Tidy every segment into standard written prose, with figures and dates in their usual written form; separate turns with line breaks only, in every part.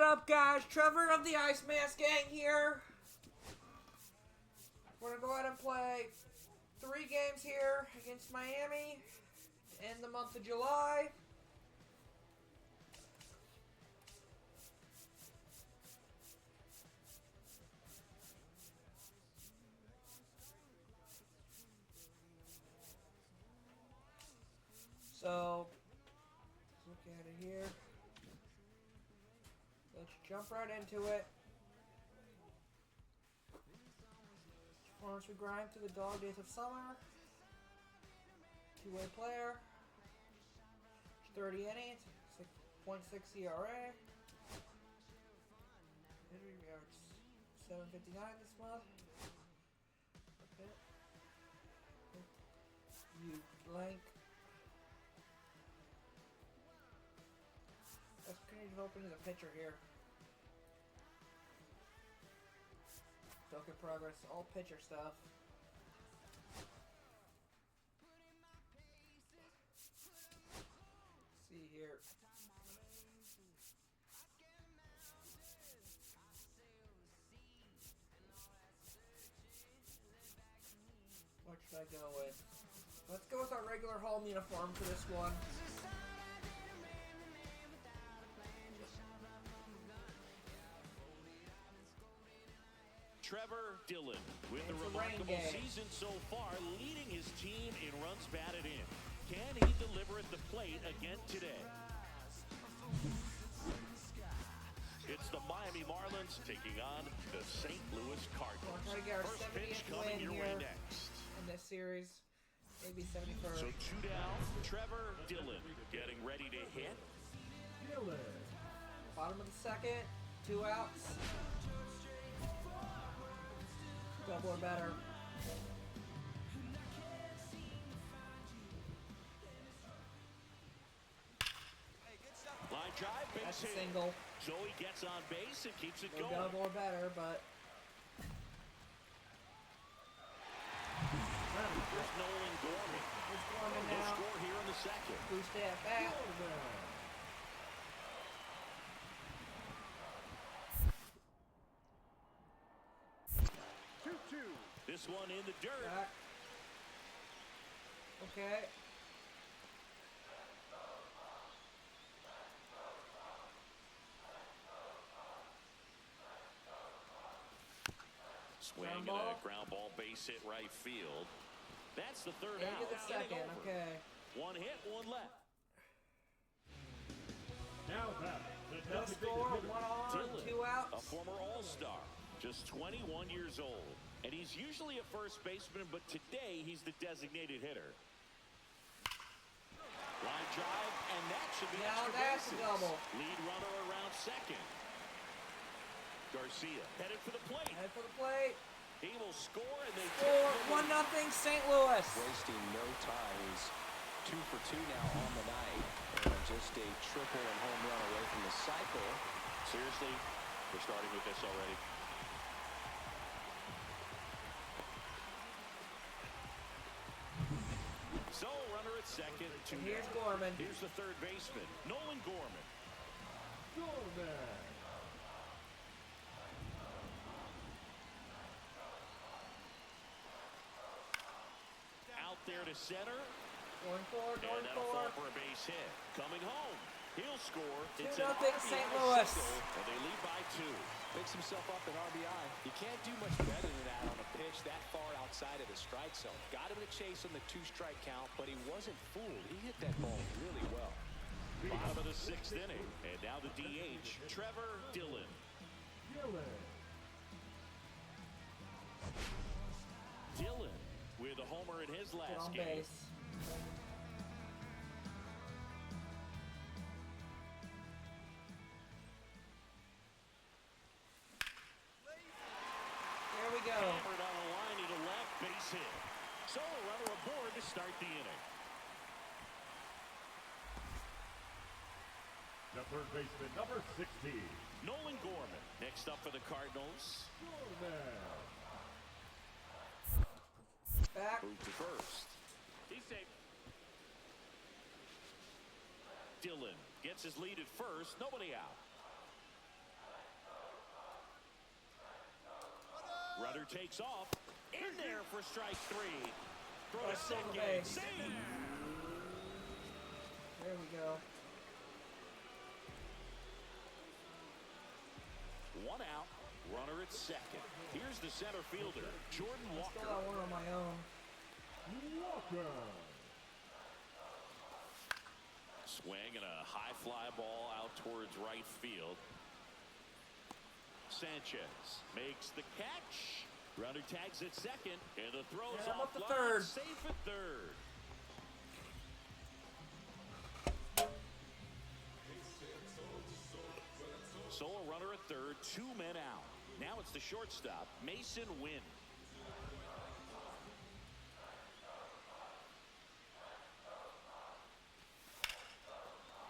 up, guys? Trevor of the Ice Mask Gang here. We're going to go ahead and play 3 games here against Miami in the month of July. So, let's look at it here. Let's jump right into it. Once we grind through the dog days of summer. 2-way player. 30 innings. 6.6 ERA. We are 759 this month. Okay. You blank. Let's continue to open the pitcher here. Token progress, all pitcher stuff. Let's see here. What should I go with? Let's go with our regular home uniform for this one.
Trevor Dillon with a remarkable season so far, leading his team in runs batted in. Can he deliver at the plate again today? It's the Miami Marlins taking on the St. Louis Cardinals.
We'll try to get our
First pitch coming your way next.
In this series, maybe 71st.
So 2 down, Trevor Dillon getting ready to hit.
Dillon. Bottom of the second, 2 outs. Double or better.
Line drive, base
That's a
hit.
single.
Joey gets on base and keeps it going.
Double or better, but
There's Nolan Gorman.
it's Gorman
He'll
now.
score here in the second.
Boost at bat.
This one in the dirt.
Back. Okay.
Swing and a ground ball, base hit right field. That's the third out.
Into the second, okay.
1 hit, 1 left.
Now that
No score, 1 on,
Dillon,
2 outs.
a former All-Star, just 21 years old. And he's usually a first baseman, but today he's the designated hitter. Line drive, and that should be
Now
extra
that's a
bases.
double.
Lead runner around second. Garcia headed for the plate.
Head for the plate.
He will score, and they
Score, 1-0 St. Louis.
Wasting no time. He's 2 for 2 now on the night. And just a triple and home run away from the cycle.
Seriously, we're starting with this already. So, runner at second. 2
And here's
down.
Gorman.
Here's the third baseman, Nolan Gorman.
Gorman.
Out there to center.
Going forward,
And
going
that'll fall
forward.
for a base hit. Coming home. He'll score.
2-0
It's an
St.
RBI
Louis.
single, and they lead by 2.
Picks himself up an RBI. You can't do much better than that on a pitch that far outside of the strike zone. Got him to chase on the 2-strike count, but he wasn't fooled. He hit that ball really well.
Bottom of the 6th inning. And now the DH, Trevor Dillon. Dillon with a homer in his
Get
last
on
game.
base. There we go.
Hammered on the line to left, base hit. So a runner aboard to start the inning.
The third baseman, number 16.
Nolan Gorman next up for the Cardinals.
Gorman.
Back.
Move to first. He's safe. Dillon gets his lead at first. Nobody out. Runner takes off. In there for strike 3. Throw to
That's
second.
base.
Save.
There we go.
1 out. Runner at second. Here's the center fielder, Jordan Walker.
Still got one on my own.
Walker.
Swing and a high fly ball out towards right field. Sanchez makes the catch. Runner tags at second, and the throw's
Yeah, I'm
off
up to
line,
third.
safe at third. So a runner at third, 2 men out. Now it's the shortstop, Mason Wynn.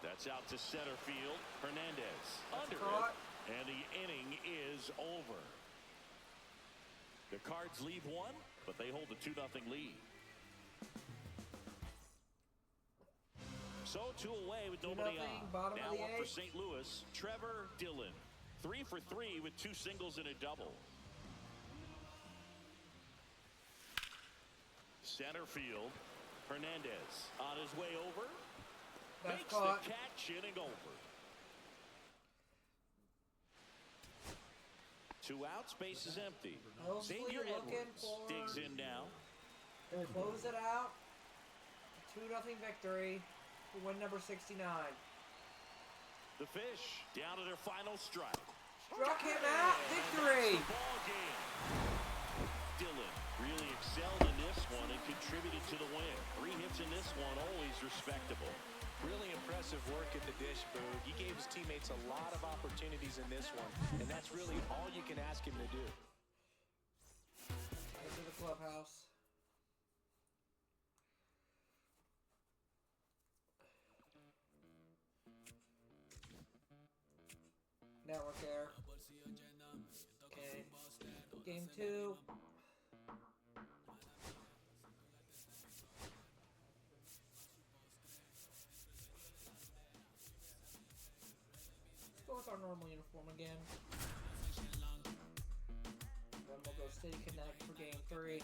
That's out to center field. Hernandez under
caught.
it, and the inning is over. The Cards lead 1, but they hold a 2-0 lead. So 2 away with nobody
2-0,
on.
bottom
Now
of the
up for
8th.
St. Louis, Trevor Dillon. 3 for 3 with 2 singles and a double. Center field, Hernandez on his way over.
That's
Makes
caught.
the catch, inning over. 2 outs, base is empty.
Mostly
Xavier
looking
Edwards
for-
digs in now.
Close it out. 2-0 victory for win number 69.
The Fish down to their final strike.
Struck him out. Victory.
Ball game. Dillon really excelled in this one and contributed to the win. 3 hits in this one, always respectable.
Really impressive work at the dish, Boog. He gave his teammates a lot of opportunities in this one, and that's really all you can ask him to do.
Into the clubhouse. Network error. Okay. Game 2. Let's go with our normal uniform again. Then we'll go City Connect for game 3.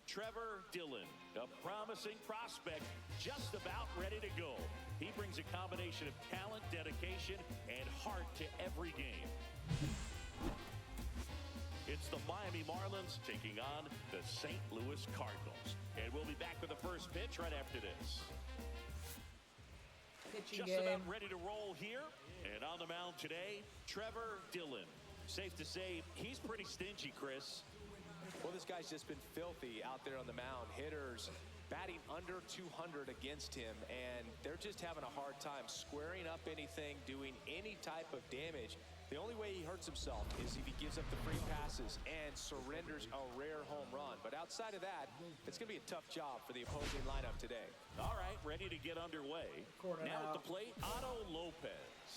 Trevor Dillon, a promising prospect, just about ready to go. He brings a combination of talent, dedication, and heart to every game. It's the Miami Marlins taking on the St. Louis Cardinals. And we'll be back with the first pitch right after this.
Pitching
Just
game.
about ready to roll here. And on the mound today, Trevor Dillon. Safe to say, he's pretty stingy, Chris.
Well, this guy's just been filthy out there on the mound. Hitters batting under 200 against him, and they're just having a hard time squaring up anything, doing any type of damage. The only way he hurts himself is if he gives up the free passes and surrenders a rare home run. But outside of that, it's going to be a tough job for the opposing lineup today.
All right, ready to get underway.
Quarter
Now
out.
at the plate, Otto Lopez.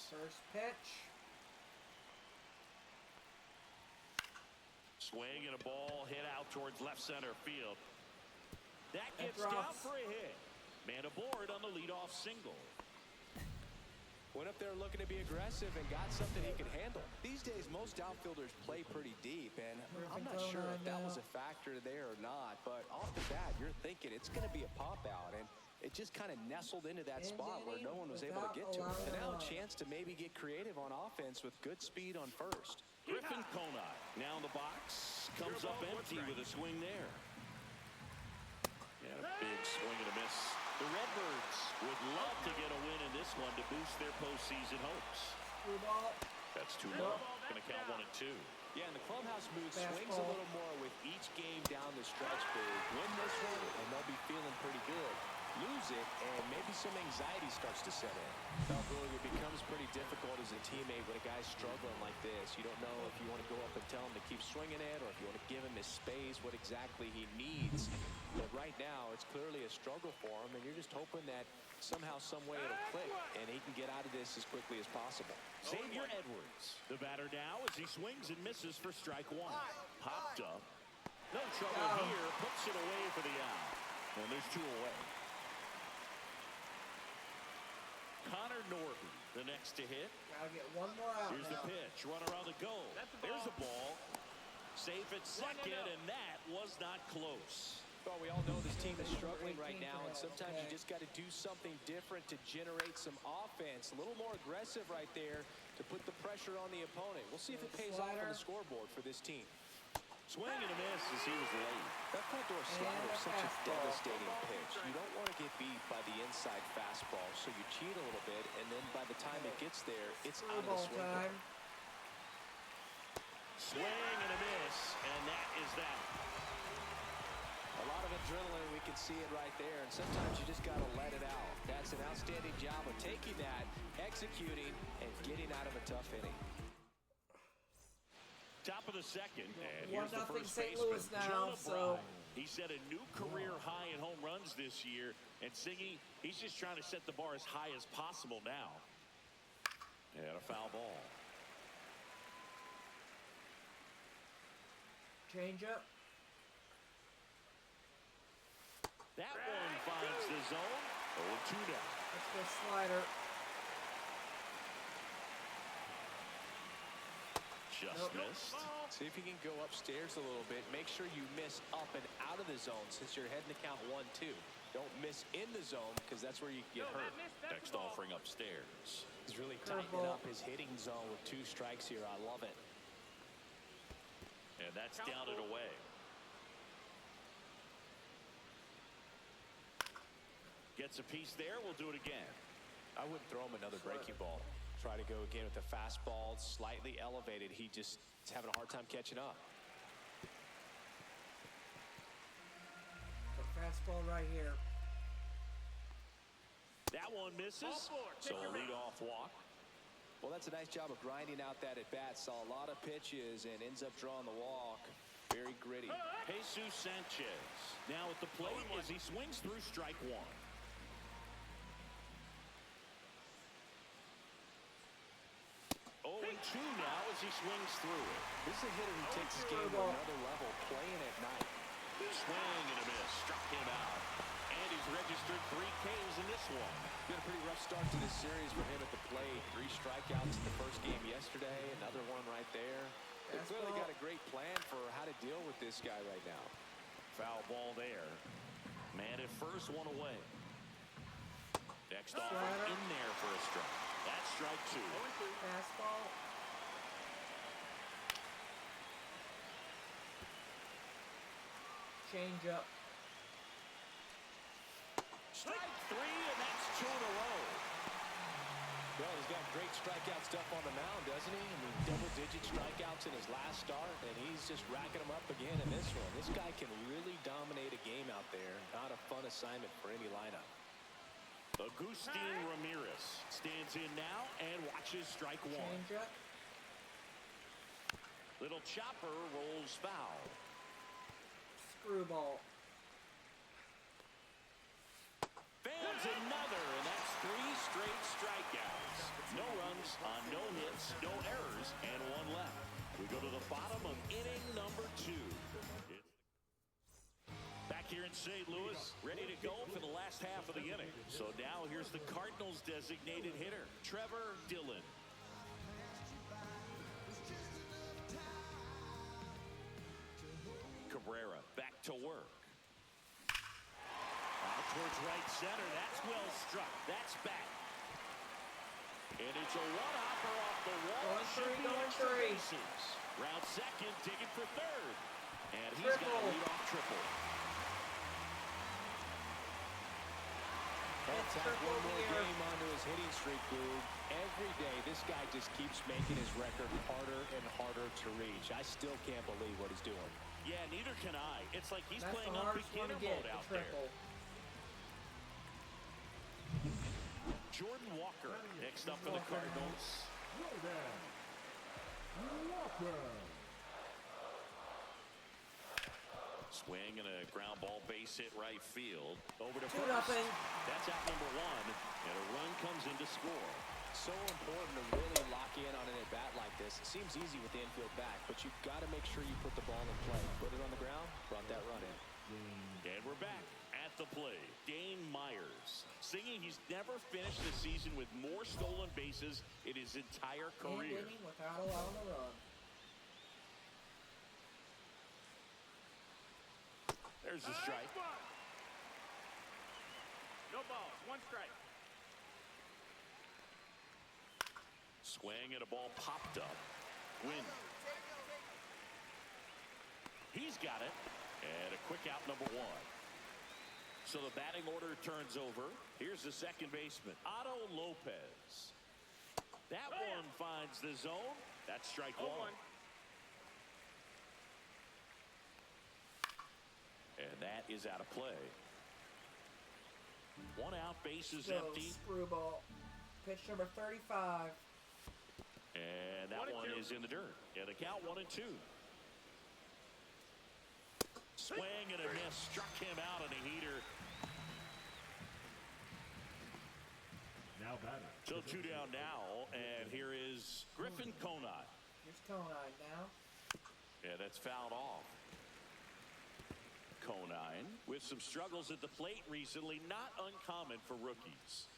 First pitch.
Swing and a ball hit out towards left center field. That gets down
drops.
for a hit. Man aboard on the leadoff single.
Went up there looking to be aggressive and got something he could handle. These days, most outfielders play pretty deep, and I'm not sure if that was a factor there or not, but off the bat, you're thinking it's going to be a pop-out, and it just kind of nestled into that spot where no one was able to get to it. And now a chance to maybe get creative on offense with good speed on first.
Griffin Conine now in the box. Comes up empty with a swing there. Yeah, a big swing and a miss. The Redbirds would love to get a win in this one to boost their postseason hopes.
Blue ball.
That's too low. Going to count 1 and 2.
Yeah, and the clubhouse mood
Fastball.
swings a little more with each game down the stretch. Win this one, and they'll be feeling pretty good. Lose it, and maybe some anxiety starts to set in. Well, Boog, it becomes pretty difficult as a teammate when a guy's struggling like this. You don't know if you want to go up and tell him to keep swinging it, or if you want to give him his space, what exactly he needs. But right now, it's clearly a struggle for him, and you're just hoping that somehow, some way it'll click, and he can get out of this as quickly as possible.
Xavier Edwards, the batter now as he swings and misses for strike 1. Popped up. No trouble here. Puts it away for the out. And there's 2 away. Connor Norton, the next to hit.
Gotta get one more out.
Here's
now.
the pitch. Runner on the go. There's the ball. Safe at second, and that was not close.
Well, we all know this team is struggling right now, and sometimes you just got to do something different to generate some offense. A little more aggressive right there to put the pressure on the opponent. We'll see if it pays off on the scoreboard for this team.
Swing and a miss as he was late.
That front door slider is such a devastating pitch. You don't want to get beat by the inside fastball, so you cheat a little bit, and then by the time it gets there, it's out of the swing time.
Swing and a miss, and that is that.
A lot of adrenaline, we can see it right there, and sometimes you just got to let it out. That's an outstanding job of taking that, executing, and getting out of a tough inning.
Top of the second, and here's the
1-0
first
St.
baseman,
Louis now, so
he set a new career high in home runs this year, and Singy, he's just trying to set the bar as high as possible now. And a foul ball.
change up.
That one finds the zone. 0-2 now.
Let's go slider.
Just missed.
See if you can go upstairs a little bit. Make sure you miss up and out of the zone since you're heading to count 1-2. Don't miss in the zone because that's where you get hurt.
Next offering upstairs.
He's really tightening up his hitting zone with 2 strikes here. I love it.
And that's down and away. Gets a piece there. We'll do it again.
I wouldn't throw him another breaking ball. Try to go again with the fastball, slightly elevated. He just is having a hard time catching up.
The fastball right here.
That one misses. So a leadoff walk.
Well, that's a nice job of grinding out that at-bat. Saw a lot of pitches and ends up drawing the walk. Very gritty.
Jesus Sanchez now at the plate as he swings through strike 1. 0-2 now as he swings through it.
This is a hitter who takes his game to another level, playing at night.
Swing and a miss. Struck him out. And he's registered 3 Ks in this one.
Got a pretty rough start to this series for him at the plate. 3 strikeouts in the first game yesterday. Another one right there. They've clearly got a great plan for how to deal with this guy right now.
Foul ball there. Man at first, 1 away. Next offer in there for a strike. That's strike 2.
Fastball. Change up.
Strike 3, and that's 2 in a row.
Well, he's got great strikeout stuff on the mound, doesn't he? I mean, double-digit strikeouts in his last start, and he's just racking them up again in this one. This guy can really dominate a game out there. Not a fun assignment for any lineup.
Agustin Ramirez stands in now and watches strike 1.
Change up.
Little chopper rolls foul.
Screwball.
Fans another, and that's 3 straight strikeouts. No runs on no hits, no errors, and 1 left. We go to the bottom of inning number 2. Back here in St. Louis, ready to go for the last half of the inning. So now here's the Cardinals' designated hitter, Trevor Dillon. Cabrera back to work. Out towards right center. That's well struck. That's back. And it's a one-hopper off the wall.
Going 3.
Round second, digging for third. And he's got a leadoff triple.
Let's have one more game onto his hitting streak, dude. Every day, this guy just keeps making his record harder and harder to reach. I still can't believe what he's doing.
Yeah, neither can I. It's like he's
That's
playing
the
on
hardest one
beginner
to get,
mode out
the
there.
triple.
Jordan Walker next up for the Cardinals.
Walker.
Swing and a ground ball base hit right field. Over to
2-0.
first. That's out number 1. And a run comes in to score.
So important to really lock in on an at-bat like this. It seems easy with the infield back, but you've got to make sure you put the ball in play. Put it on the ground, brought that run in.
And we're back at the plate, Dane Myers, singing he's never finished the season with more stolen bases in his entire career.
And inning without allowing a run.
There's the strike.
No balls, 1 strike.
Swing and a ball popped up. Win. He's got it. And a quick out, number 1. So the batting order turns over. Here's the second baseman, Otto Lopez. That one finds the zone. That's strike 1. And that is out of play. 1 out, bases empty.
Screwball. Pitch number 35.
And that one is in the dirt. And the count 1-2. Swing and a miss. Struck him out on a heater.
Now batting.
So 2 down now. And here is Griffin Conine.
Here's Conine now.
Yeah, that's fouled off. Conine with some struggles at the plate recently, not uncommon for rookies.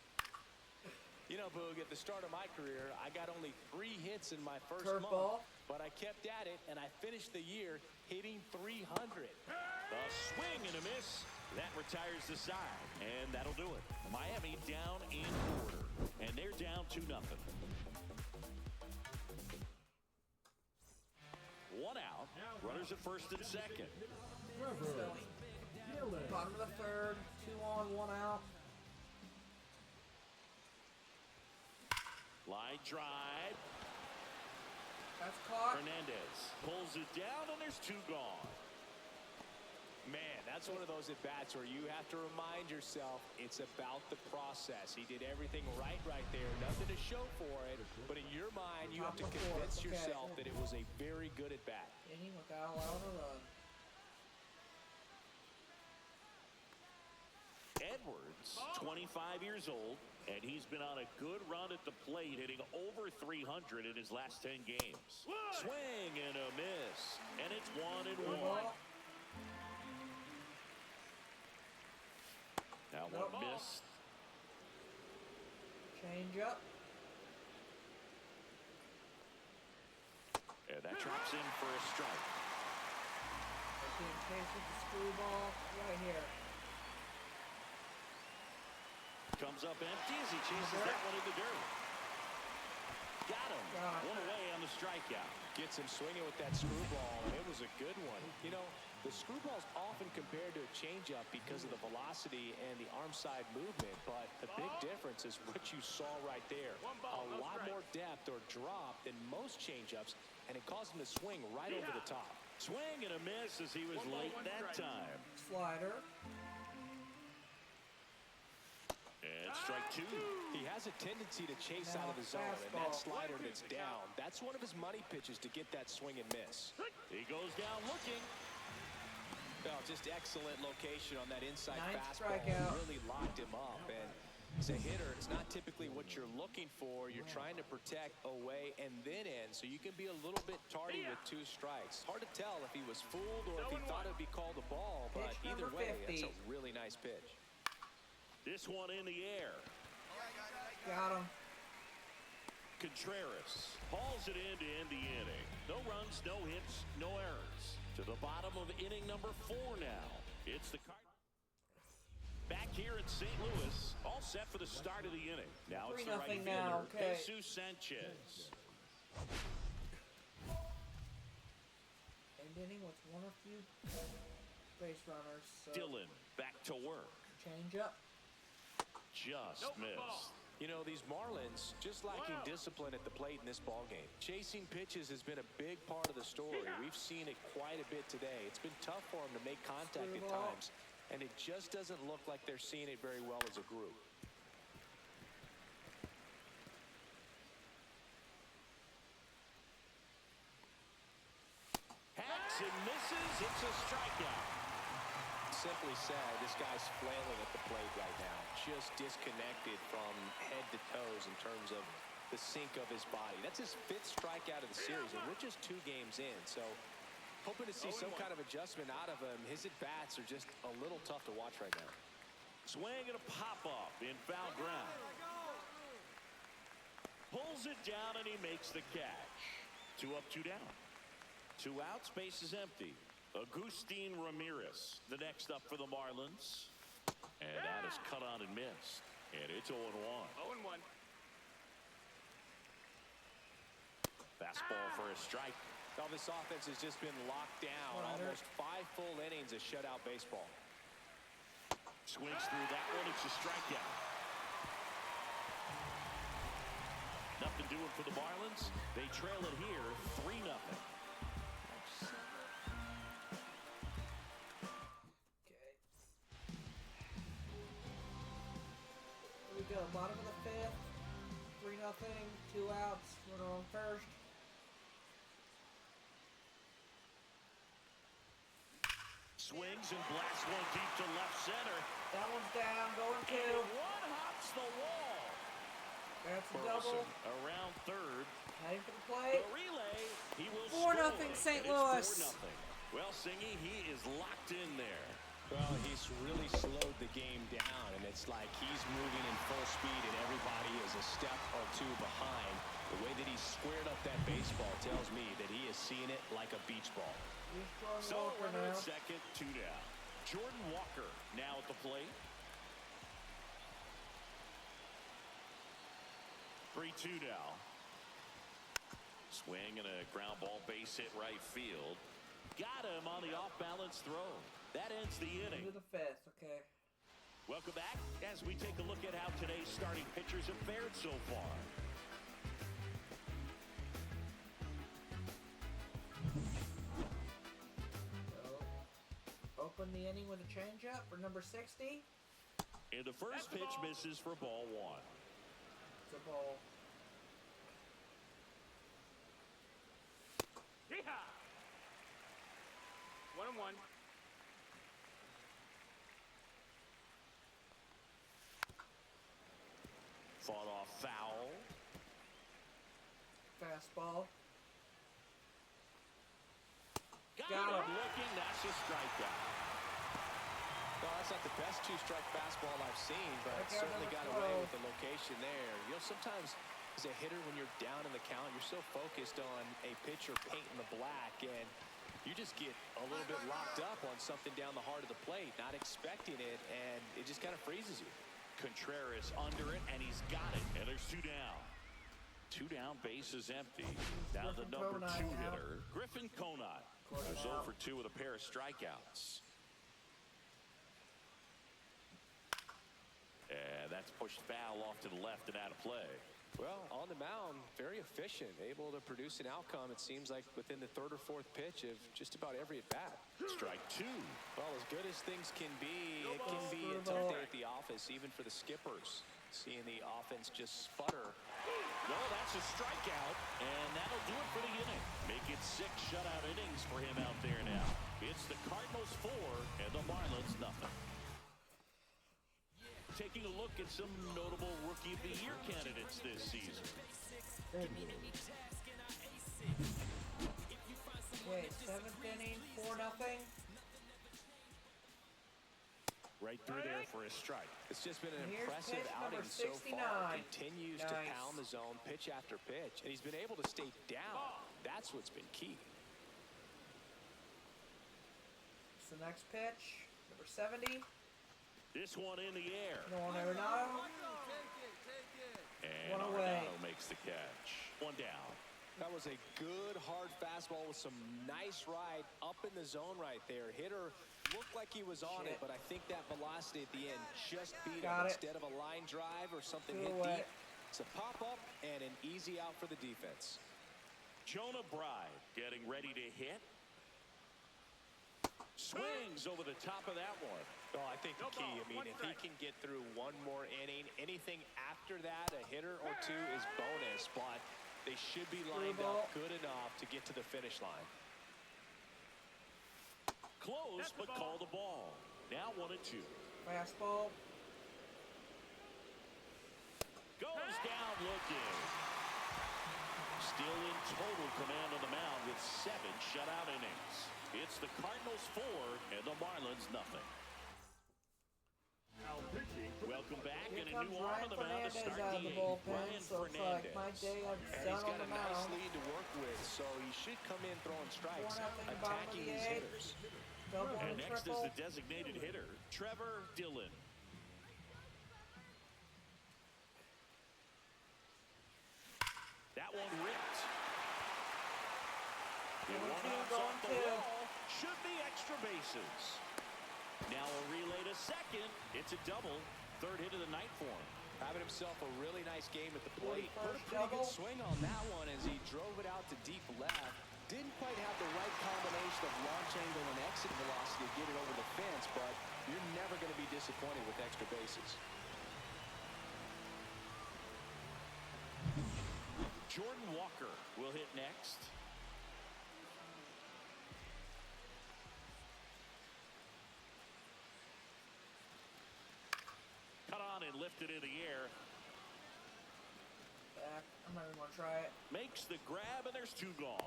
You know, Boog, at the start of my career, I got only 3 hits in my first
Curveball.
month, but I kept at it, and I finished the year hitting 300.
A swing and a miss. That retires the side, and that'll do it. Miami down in order, and they're down 2-0. 1 out. Runners at first and second.
Bottom of the 3rd. 2 on, 1 out.
Line drive.
That's caught.
Hernandez pulls it down, and there's 2 gone.
Man, that's one of those at-bats where you have to remind yourself it's about the process. He did everything right there. Nothing to show for it. But in your mind, you have to convince yourself that it was a very good at-bat.
Inning without allowing a run.
Edwards, 25 years old, and he's been on a good run at the plate, hitting over 300 in his last 10 games. Swing and a miss, and it's 1-1. Now one missed.
Change up.
And that drops in for a strike.
Being chased with the screwball right here.
Comes up empty as he chases that one in the dirt. Got him. One away on the strikeout.
Gets him swinging with that screwball, and it was a good one. You know, the screwball's often compared to a changeup because of the velocity and the arm side movement, but the big difference is what you saw right there. A lot more depth or drop than most changeups, and it caused him to swing right over the top.
Swing and a miss as he was late that time.
Slider.
And strike 2.
He has a tendency to chase out of the zone, and that slider that's down, that's one of his money pitches to get that swing and miss.
He goes down looking.
Well, just excellent location on that inside
9th
fastball.
strikeout.
Really locked him up. And as a hitter, it's not typically what you're looking for. You're trying to protect away and then in, so you can be a little bit tardy with 2 strikes. Hard to tell if he was fooled or if he thought it would be called a ball, but
Pitch
either
number
way,
50.
that's a really nice pitch.
This one in the air.
Got him.
Contreras hauls it in to end the inning. No runs, no hits, no errors. To the bottom of inning number 4 now. It's the Cardinals back here in St. Louis, all set for the start of the inning. Now it's the right
3-0 now,
fielder,
okay.
Jesus Sanchez.
End inning with 1 or few base runners. So
Dillon back to work.
change up.
Just missed.
You know, these Marlins just lacking discipline at the plate in this ballgame. Chasing pitches has been a big part of the story. We've seen it quite a bit today. It's been tough for them to make contact at times, and it just doesn't look like they're seeing it very well as a group.
Hacks and misses. It's a strikeout.
Simply said, this guy's flailing at the plate right now. Just disconnected from head to toes in terms of the sink of his body. That's his 5th strikeout of the series, and we're just 2 games in. So hoping to see some kind of adjustment out of him. His at-bats are just a little tough to watch right now.
Swing and a pop-up in foul ground. Pulls it down, and he makes the catch. 2 up, 2 down. 2 outs, base is empty. Agustin Ramirez, the next up for the Marlins. And that is cut on and missed. And it's 0-1.
0-1.
Fastball for a strike.
Well, this offense has just been locked down. Almost 5 full innings of shutout baseball.
Swings through that one. It's a strikeout. Nothing doing for the Marlins. They trail it here 3-0.
Okay. Here we go. Bottom of the 5th. 3-0. 2 outs. Runner on first.
Swings and blasts one deep to left center.
That one's down. Going 2.
And one hops the wall.
That's a double.
Around third.
Heading for the plate.
The relay. He will
4-0
score,
St.
and
Louis.
It's 4-0. Well, Singy, he is locked in there.
Well, he's really slowed the game down, and it's like he's moving in full speed, and everybody is a step or 2 behind. The way that he squared up that baseball tells me that he is seeing it like a beach ball.
So runner at second, 2 down. Jordan Walker now at the plate. 3-2 now. Swing and a ground ball base hit right field. Got him on the off-balance throw. That ends the inning.
Into the 5th, okay.
Welcome back as we take a look at how today's starting pitchers have fared so far.
So, open the inning with a changeup for number 60.
And the first pitch misses for ball 1.
It's a ball.
Yeehaw! 1-1.
Fought off foul.
Fastball.
Got
Got
him
him.
looking. That's a strikeout.
Well, that's not the best 2-strike fastball I've seen, but
Strikeout
certainly
number
got away
12.
with the location there. You know, sometimes as a hitter, when you're down in the count, you're so focused on a pitcher painting the black, and you just get a little bit locked up on something down the heart of the plate, not expecting it, and it just kind of freezes you.
Contreras under it, and he's got it. And there's 2 down. 2 down, base is empty. Now the number 2 hitter, Griffin Conant. Who's 0 for 2 with a pair of strikeouts. And that's pushed foul off to the left and out of play.
Well, on the mound, very efficient, able to produce an outcome, it seems like, within the 3rd or 4th pitch of just about every at-bat.
Strike 2.
Well, as good as things can be, it can be a tough day at the office, even for the skippers. Seeing the offense just sputter.
Well, that's a strikeout, and that'll do it for the inning. Make it 6 shutout innings for him out there now. It's the Cardinals 4 and the Marlins nothing. Taking a look at some notable Rookie of the Year candidates this season.
Okay, 7th inning, 4-0.
Right through there for a strike.
It's just been an
Here's
impressive
pitch number
outing so far.
69.
Continues to pound the zone pitch after pitch, and he's been able to stay down. That's what's been key.
It's the next pitch, number 70.
This one in the air.
Nolan Arenado.
And
One away.
Arenado makes the catch. 1 down.
That was a good, hard fastball with some nice ride up in the zone right there. Hitter looked like he was on it, but I think that velocity at the end just beat him. Instead of a line drive or something hit deep, it's a pop-up and an easy out for the defense.
Jonah Bride getting ready to hit. Swings over the top of that one.
Well, I think the key, I mean, if he can get through one more inning, anything after that, a hitter or 2 is bonus, but they should be lined up good enough to get to the finish line.
Close, but call the ball. Now 1-2.
Fastball.
Goes down looking. Still in total command of the mound with 7 shutout innings. It's the Cardinals 4 and the Marlins nothing.
Now pitching
welcome back.
Here
And a
comes
new arm
Ryan
on the mound to
Fernandez
start
out of
the
the
eighth.
bullpen,
Ryan
so it's like my
Fernandez.
day I'm
And
done
he's got
on
a
the
nice
mound.
lead to work with, so he should come in throwing strikes,
4-0 bottom of
attacking
the
these
eighth.
hitters.
Double
And
and
next is
triple.
the designated hitter, Trevor Dillon. That one ripped. It
Going
one
two,
outs
going
off the
two.
wall. Should be extra bases. Now a relay to second. It's a double. Third hit of the night for him.
Having himself a really nice game at the plate. Put a
First
pretty good
double.
swing on that one as he drove it out to deep left. Didn't quite have the right combination of launch angle and exit velocity to get it over the fence, but you're never going to be disappointed with extra bases.
Jordan Walker will hit next. Cut on and lifted in the air.
Back. I'm not even going to try it.
Makes the grab, and there's two gone.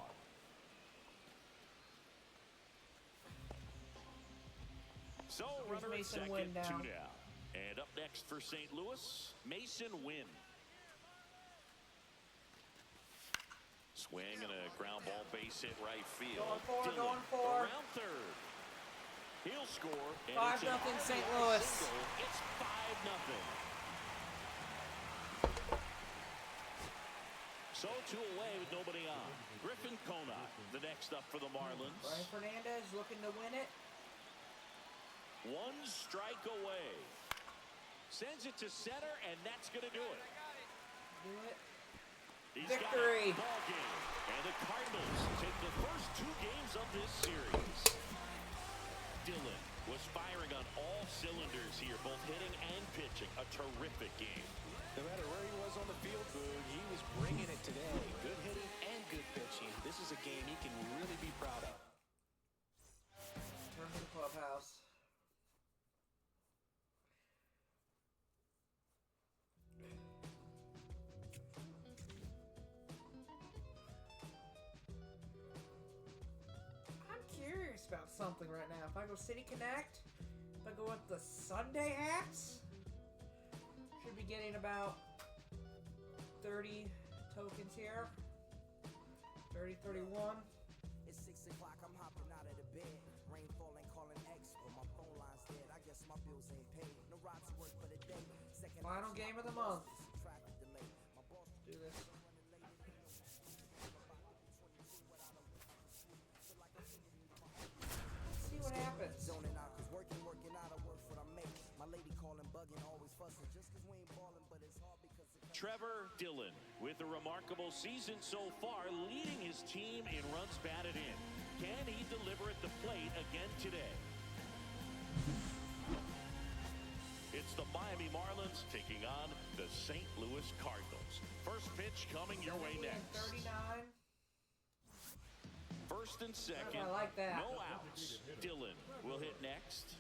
So
Here's
runner at
Mason
second,
Wynn down.
2 down. And up next for St. Louis, Mason Wynn. Swing and a ground ball base hit right field.
Going for,
Dillon
going for.
around third. He'll score. And
5-0
it's an
St.
RBI
Louis.
single. It's 5-0. So 2 away with nobody on. Griffin Conant, the next up for the Marlins.
Ryan Fernandez looking to win it.
1 strike away. Sends it to center, and that's going to do it.
Do it.
He's
Victory.
got a ball game. And the Cardinals take the first 2 games of this series. Dillon was firing on all cylinders here, both hitting and pitching. A terrific game.
No matter where he was on the field, Boone, he was bringing it today. Good hitting and good pitching. This is a game he can really be proud of.
Turn to the clubhouse. I'm curious about something right now. If I go City Connect, if I go with the Sunday hats, should be getting about 30 tokens here. 30, 31.
It's 6 o'clock, I'm hopping out of the bed. Rain falling, calling X, but my phone line's dead. I guess my bills ain't paid. No ride to work for the day. Second
Final game of the month.
traffic delay. My boss
Do this. Let's see what happens.
zoning out, cause working out, I work for the make. My lady calling, bugging, always fussing. Just cause we ain't balling, but it's hard because
Trevor Dillon with a remarkable season so far, leading his team in runs batted in. Can he deliver at the plate again today? It's the Miami Marlins taking on the St. Louis Cardinals. First pitch coming your way
70 and
next.
39.
First and second.
I like that.
No outs. Dillon will hit next.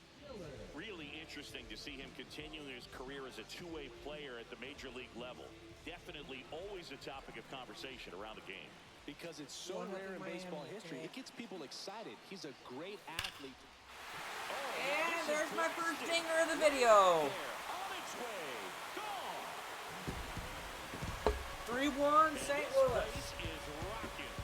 Really interesting to see him continuing his career as a two-way player at the major league level. Definitely always a topic of conversation around the game.
Because it's so
One
rare in
Miami
baseball history,
today.
it gets people excited. He's a great athlete.
And there's my first dinger of the video.
On its way. Gone.
3-1 St. Louis.
This is rocking.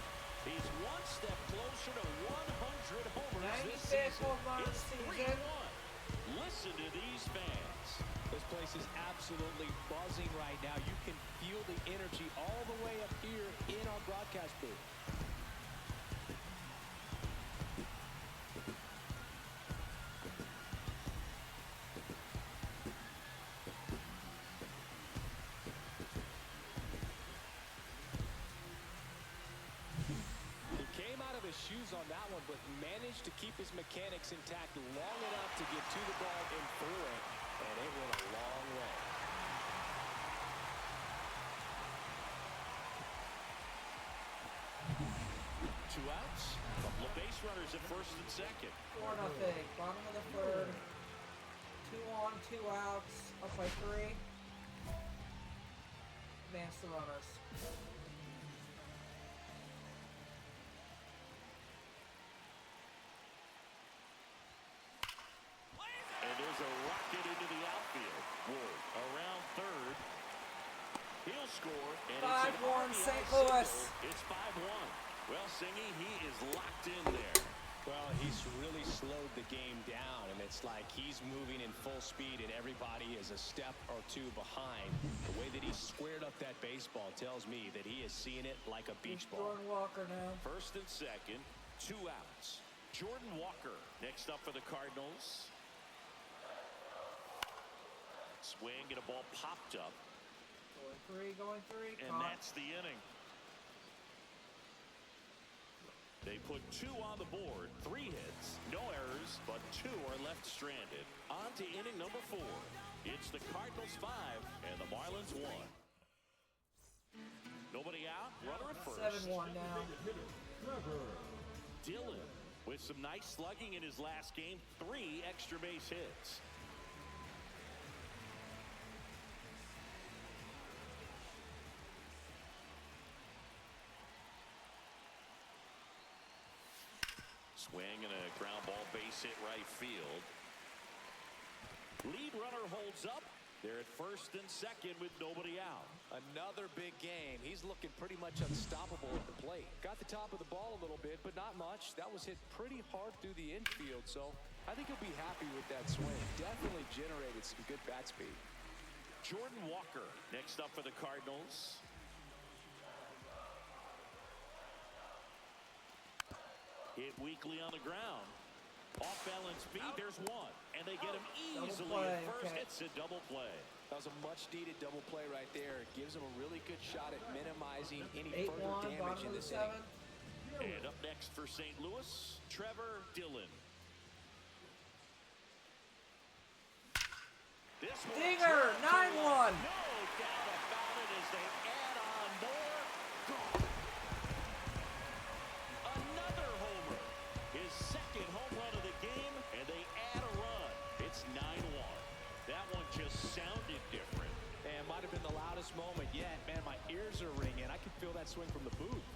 He's one step closer to 100 homers this
95th
season.
home run of the
It's
season.
3-1. Listen to these fans.
This place is absolutely buzzing right now. You can feel the energy all the way up here in our broadcast booth. He came out of his shoes on that one, but managed to keep his mechanics intact long enough to get to the ball and through it, and it went a long way.
Two outs. Couple of base runners at first and second.
4-0. Bottom of the third. 2 on, 2 outs. Up by 3. Advance the runners.
And there's a rocket into the outfield. Ward score. And
5-1
it's
St.
an
Louis.
single. It's 5-1. Well, Singy, he is locked in there.
Well, he's really slowed the game down, and it's like he's moving in full speed, and everybody is a step or two behind. The way that he squared up that baseball tells me that he is seeing it like a beach ball.
Jordan Walker now.
First and second, 2 outs. Jordan Walker next up for the Cardinals. Swing and a ball popped up.
Going three.
And
Caught.
that's the inning. They put 2 on the board, 3 hits, no errors, but 2 are left stranded. On to inning number 4. It's the Cardinals 5 and the Marlins 1. Nobody out, runner at first.
7-1 now.
Dillon with some nice slugging in his last game, 3 extra base hits. Swing and a ground ball base hit right field. Lead runner holds up. They're at first and second with nobody out.
Another big game. He's looking pretty much unstoppable at the plate. Got the top of the ball a little bit, but not much. That was hit pretty hard through the infield, so I think he'll be happy with that swing. Definitely generated some good bat speed.
Jordan Walker next up for the Cardinals. Hit weakly on the ground. Off balance feet, there's one. And they get him easily at first.
Okay.
It's a double play.
That was a much-needed double play right there. It gives him a really good shot at minimizing any
8-1,
further damage
bottom
in
of the
this inning.
7.
And up next for St. Louis, Trevor Dillon. This one
Dinger, 9-1.
No doubt about it as they add on more. Gone. Another homer. His second home run of the game, and they add a run. It's 9-1. That one just sounded different.
And might have been the loudest moment yet. Man, my ears are ringing. I can feel that swing from the booth.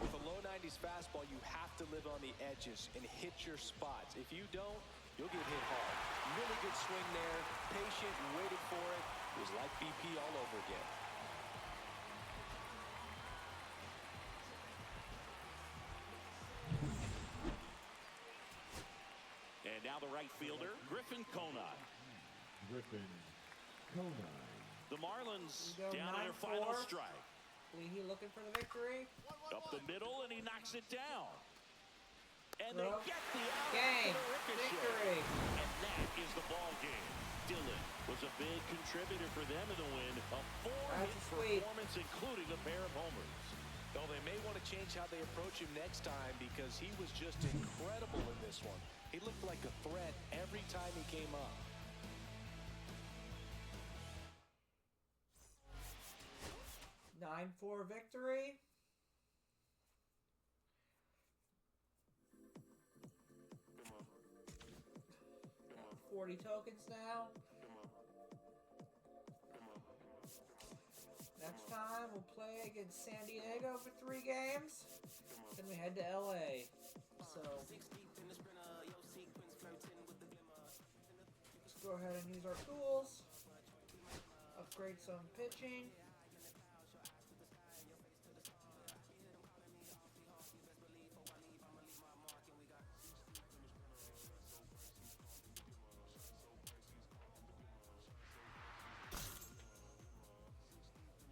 With a low 90s fastball, you have to live on the edges and hit your spots. If you don't, you'll get hit hard. Really good swing there. Patient, waited for it. It was like BP all over again.
And now the right fielder, Griffin Conine. The Marlins
We go
down to their
9-4.
final strike.
Leahy looking for the victory.
Up the middle, and he knocks it down. And
Throw.
they get the out.
Game.
for a ricochet.
Victory.
And that is the ball game. Dillon was a big contributor for them in the win. A 4-hit
That's sweet.
performance, including a pair of homers.
Though they may want to change how they approach him next time because he was just incredible in this one. He looked like a threat every time he came up.
Nine 9-4 victory. Got 40 tokens now. Next time we'll play against San Diego for 3 games. Then we head to LA. So let's go ahead and use our tools. Upgrade some pitching.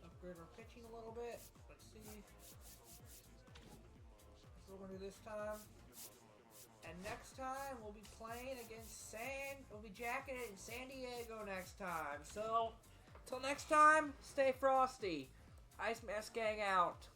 Upgrade our pitching a little bit. Let's see what we're gonna do this time. And next time we'll be playing against we'll be jacking it in San Diego next time. So till next time, stay frosty. Ice Mask Gang out.